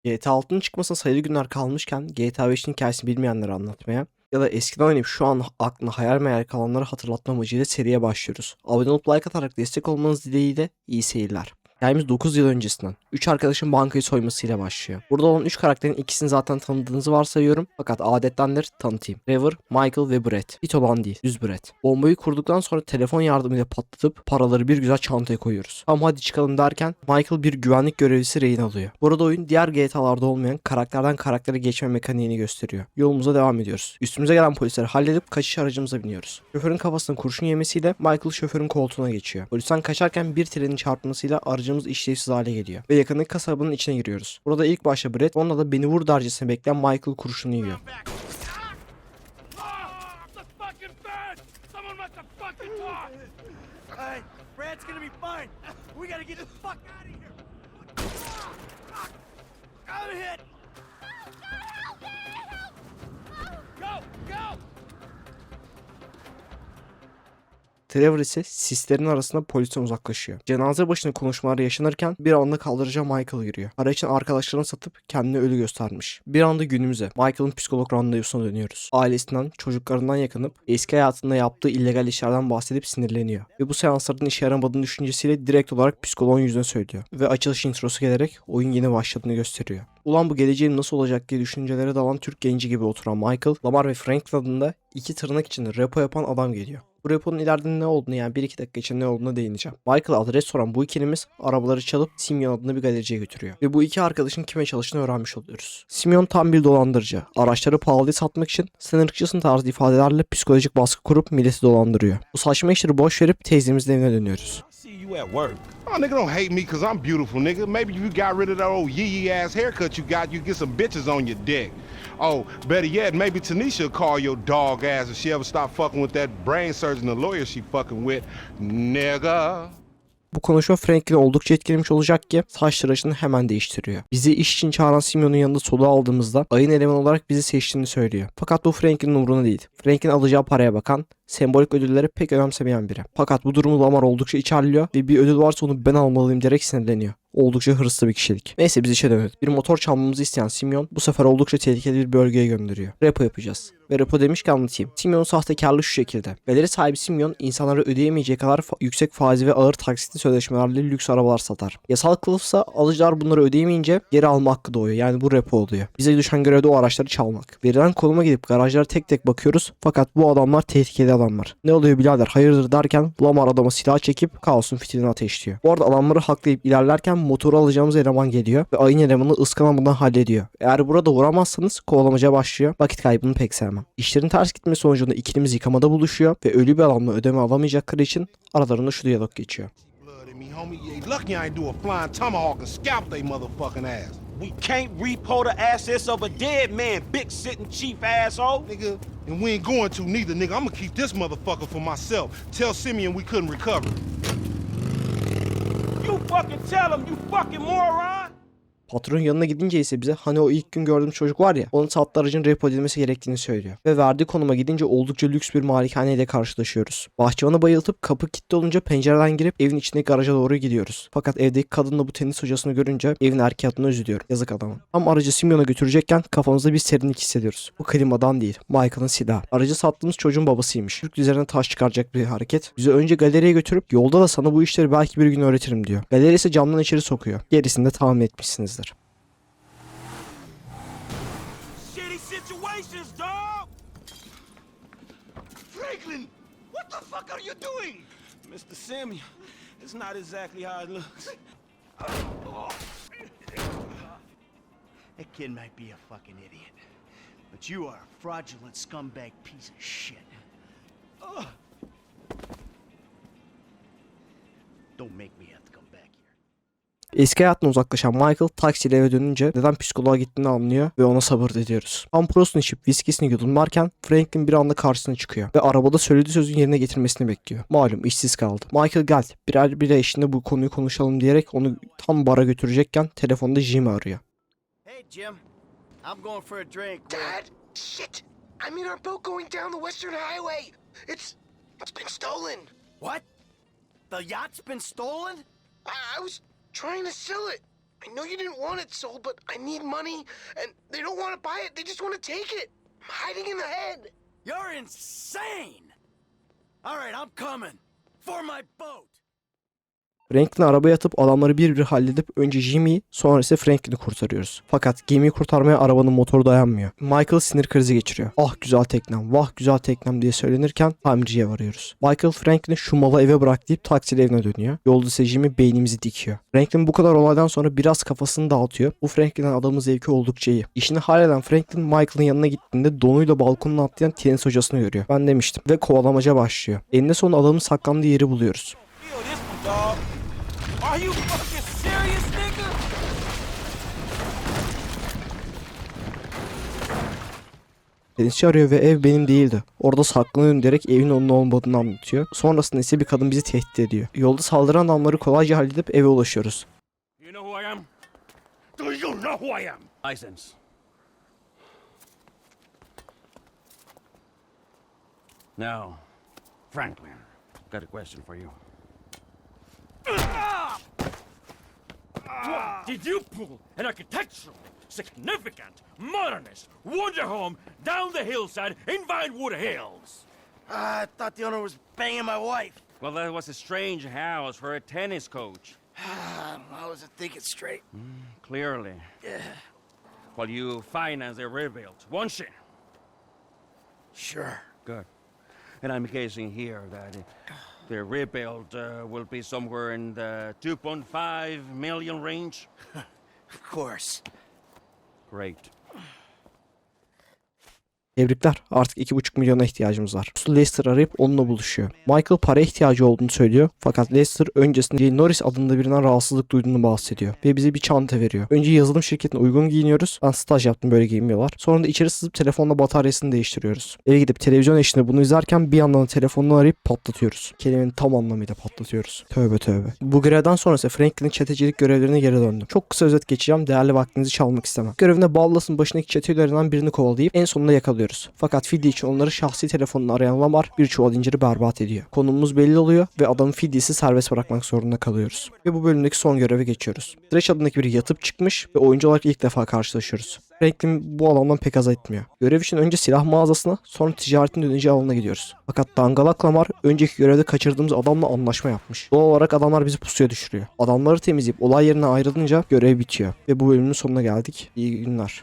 GTA 6'nın çıkmasına sayılı günler kalmışken GTA 5'in hikayesini bilmeyenlere anlatmaya ya da eskiden oynayıp şu an aklına hayal meyal kalanları hatırlatma amacıyla seriye başlıyoruz. Abone olup like atarak destek olmanız dileğiyle iyi seyirler. Hikayemiz 9 yıl öncesinden. 3 arkadaşın bankayı soymasıyla başlıyor. Burada olan 3 karakterin ikisini zaten tanıdığınızı varsayıyorum. Fakat adettendir tanıtayım. Trevor, Michael ve Brett. Hit olan değil, düz Brett. Bombayı kurduktan sonra telefon yardımıyla patlatıp paraları bir güzel çantaya koyuyoruz. Tamam hadi çıkalım derken Michael bir güvenlik görevlisi rehin alıyor. Burada oyun diğer GTA'larda olmayan karakterden karaktere geçme mekaniğini gösteriyor. Yolumuza devam ediyoruz. Üstümüze gelen polisleri halledip kaçış aracımıza biniyoruz. Şoförün kafasına kurşun yemesiyle Michael şoförün koltuğuna geçiyor. Polisten kaçarken bir trenin çarpmasıyla aracımız işlevsiz hale geliyor ve yakındaki kasabanın içine giriyoruz. Burada ilk başta Brett, sonra da beni vur dercesine bekleyen Michael kurşunu yiyor. Trevor ise sislerin arasında polisten uzaklaşıyor. Cenaze başında konuşmalar yaşanırken bir anda kaldıracağı Michael giriyor. Para için arkadaşlarını satıp kendini ölü göstermiş. Bir anda günümüze, Michael'ın psikolog randevusuna dönüyoruz. Ailesinden, çocuklarından yakınıp eski hayatında yaptığı illegal işlerden bahsedip sinirleniyor. Ve bu seansların işe yaramadığını düşüncesiyle direkt olarak psikoloğun yüzüne söylüyor. Ve açılış introsu gelerek oyun yeni başladığını gösteriyor. Ulan bu geleceğim nasıl olacak diye düşüncelere dalan Türk genci gibi oturan Michael, Lamar ve Franklin adında iki tırnak içinde repo yapan adam geliyor. Bu reponun ileride ne olduğunu yani 1-2 dakika için ne olduğuna değineceğim. Michael adres soran bu ikilimiz arabaları çalıp Simeon adında bir galericiye götürüyor. Ve bu iki arkadaşın kime çalıştığını öğrenmiş oluyoruz. Simeon tam bir dolandırıcı. Araçları pahalıya satmak için sen ırkçısın tarzı ifadelerle psikolojik baskı kurup milleti dolandırıyor. Bu saçma işleri boş verip teyzemizin evine dönüyoruz. You at work. Oh, nigga, don't hate me cause I'm beautiful, nigga. Maybe if you got rid of that old yee ass haircut you got, you get some bitches on your dick. Oh, better yet, maybe Tanisha call your dog ass if she ever stop fucking with that brain surgeon, the lawyer she fucking with, nigga. Bu konuşma Franklin'i oldukça etkilemiş olacak ki saç tıraşını hemen değiştiriyor. Bizi iş için çağıran Simeon'un yanında soluğu aldığımızda ayın elemanı olarak bizi seçtiğini söylüyor. Fakat bu Franklin'in umurunda değil. Franklin alacağı paraya bakan, sembolik ödülleri pek önemsemeyen biri. Fakat bu durumu Lamar oldukça içerliyor ve bir ödül varsa onu ben almalıyım diyerek sinirleniyor. Oldukça hırslı bir kişilik. Neyse biz işe dönelim. Bir motor çalmamızı isteyen Simeon bu sefer oldukça tehlikeli bir bölgeye gönderiyor. Repo yapacağız. Ve repo demişken anlatayım. Simeon'un sahtekarlığı şu şekilde. Galeri sahibi Simeon insanlara ödeyemeyeceği kadar yüksek faizi ve ağır taksitli sözleşmelerle lüks arabalar satar. Yasal kılıfsa alıcılar bunları ödeyemeyince geri alma hakkı doğuyor. Yani bu repo oluyor. Bize düşen görev de o araçları çalmak. Verilen konuma gidip garajlara tek tek bakıyoruz. Fakat bu adamlar tehlikeli adamlar. Ne oluyor birader hayırdır derken Lamar adama silah çekip kaosun fitilini ateşliyor. Bu arada adamları haklayıp ilerlerken motoru alacağımız eleman geliyor ve ayın elemanı ıskanamadan hallediyor. Eğer burada vuramazsanız kovalamaca başlıyor. Vakit kaybını pek sevmem. İşlerin ters gitmesi sonucunda ikilimiz yıkamada buluşuyor ve ölü bir adamla ödeme alamayacakları için aralarında şu diyalog geçiyor. We can't repo the assets of a dead man, big sitting chief asshole. Nigga, and we ain't going to neither, nigga. I'm gonna keep this motherfucker for myself. Tell Simeon we couldn't recover. You fucking tell him, you fucking moron. Patron yanına gidince ise bize hani o ilk gün gördüğüm çocuk var ya onun sattığı aracın repo edilmesi gerektiğini söylüyor. Ve verdiği konuma gidince oldukça lüks bir malikaneyle karşılaşıyoruz. Bahçıvanı bayıltıp kapı kilitli olunca pencereden girip evin içindeki garaja doğru gidiyoruz. Fakat evdeki kadınla bu tenis hocasını görünce evin erkek adına üzülüyorum. Yazık adamın. Ama aracı Simeon'a götürecekken kafamızda bir serinlik hissediyoruz. Bu klimadan değil. Michael'ın silahı. Aracı sattığımız çocuğun babasıymış. Türk üzerine taş çıkaracak bir hareket. Bizi önce galeriye götürüp yolda da sana bu işleri belki bir gün öğretirim diyor. Galeri ise camdan içeri sokuyor. Gerisini de tahmin etmişsinizdir. Franklin, what the fuck are you doing? Mr. Simeon, it's not exactly how it looks. That kid might be a fucking idiot, but you are a fraudulent scumbag piece of shit. Don't make me have to come back here. Eski hayatına uzaklaşan Michael taksiyle eve dönünce neden psikoloğa gittiğini anlıyor ve ona sabır diliyoruz. Ampros'unu içip viskisini yudumlarken Franklin bir anda karşısına çıkıyor ve arabada söylediği sözün yerine getirmesini bekliyor. Malum işsiz kaldı. Michael gel birer bire eşliğinde bu konuyu konuşalım diyerek onu tam bara götürecekken telefonda Jim'i arıyor. Hey Jim, I'm going for a drink. Dad, shit! I'm in our boat going down the Western Highway. It's been stolen. What? The yacht's been stolen? I was trying to sell it. I know you didn't want it sold, but I need money, and they don't want to buy it. They just want to take it. I'm hiding in the head. You're insane! All right, I'm coming. For my boat! Franklin arabaya atıp adamları bir bir halledip önce Jimmy'yi sonra ise Franklin'i kurtarıyoruz. Fakat gemiyi kurtarmaya arabanın motoru dayanmıyor. Michael sinir krizi geçiriyor. Ah güzel teknem, vah güzel teknem diye söylenirken tamirciye varıyoruz. Michael Franklin'i şu malı eve bırak deyip taksiyle evine dönüyor. Yolda ise Jimmy beynimizi dikiyor. Franklin bu kadar olaydan sonra biraz kafasını dağıtıyor. Bu Franklin'in adamın zevki oldukça iyi. İşini halleden Franklin Michael'ın yanına gittiğinde donuyla balkondan atlayan tenis hocasını görüyor. Ben demiştim. Ve kovalamaca başlıyor. Eninde sonunda adamın saklandığı yeri buluyoruz. Feel this one, dog. Are you fucking serious, nigga? Tenisçi arıyor ve ev benim değildi. Orada saklanıyorum diyerek evin onun olmadığını anlatıyor. Sonrasında ise bir kadın bizi tehdit ediyor. Yolda saldıran adamları kolayca halledip eve ulaşıyoruz. You know who I am? Do you know who I am? License. Now, Franklin, got a question for you. What did you pull an architectural, significant, modernist wonder home down the hillside in Vinewood Hills? I thought the owner was banging my wife. Well, that was a strange house for a tennis coach. I wasn't thinking straight. Clearly. Yeah, Well, you finance the rebuild, won't you? sure. Good. And I'm guessing here that the rebuild will be somewhere in the 2.5 million range. Of course. Great. Tebrikler. Artık 2,5 milyona ihtiyacımız var. Lester arayıp onunla buluşuyor. Michael paraya ihtiyacı olduğunu söylüyor. Fakat Lester öncesinde Jay Norris adında birinden rahatsızlık duyduğunu bahsediyor. Ve bize bir çanta veriyor. Önce yazılım şirketine uygun giyiniyoruz. Ben staj yaptım, böyle giyinmiyorlar. Sonra da içeri sızıp telefonla bataryasını değiştiriyoruz. Eve gidip televizyon eşliğinde bunu izlerken bir yandan da telefonunu arayıp patlatıyoruz. Kelimenin tam anlamıyla patlatıyoruz. Tövbe tövbe. Bu görevden sonra ise Franklin'in çetecilik görevlerine geri döndüm. Çok kısa özet geçeceğim. Değerli vaktinizi çalmak istemem. Görevinde Ballas'ın başındaki çete üyelerinden birini kovalayıp en sonunda yakalıyoruz. Fakat fidye için onları şahsi telefonunu arayan Lamar bir çuval inciri berbat ediyor. Konumumuz belli oluyor ve adamın fidyesi serbest bırakmak zorunda kalıyoruz. Ve bu bölümdeki son göreve geçiyoruz. Stretch adındaki biri yatıp çıkmış ve oyuncu olarak ilk defa karşılaşıyoruz. Franklin bu adamdan pek haz etmiyor. Görev için önce silah mağazasına, sonra ticaretin döneceği alana gidiyoruz. Fakat dangalak Lamar önceki görevde kaçırdığımız adamla anlaşma yapmış. Doğal olarak adamlar bizi pusuya düşürüyor. Adamları temizleyip olay yerine ayrılınca görev bitiyor. Ve bu bölümün sonuna geldik. İyi günler.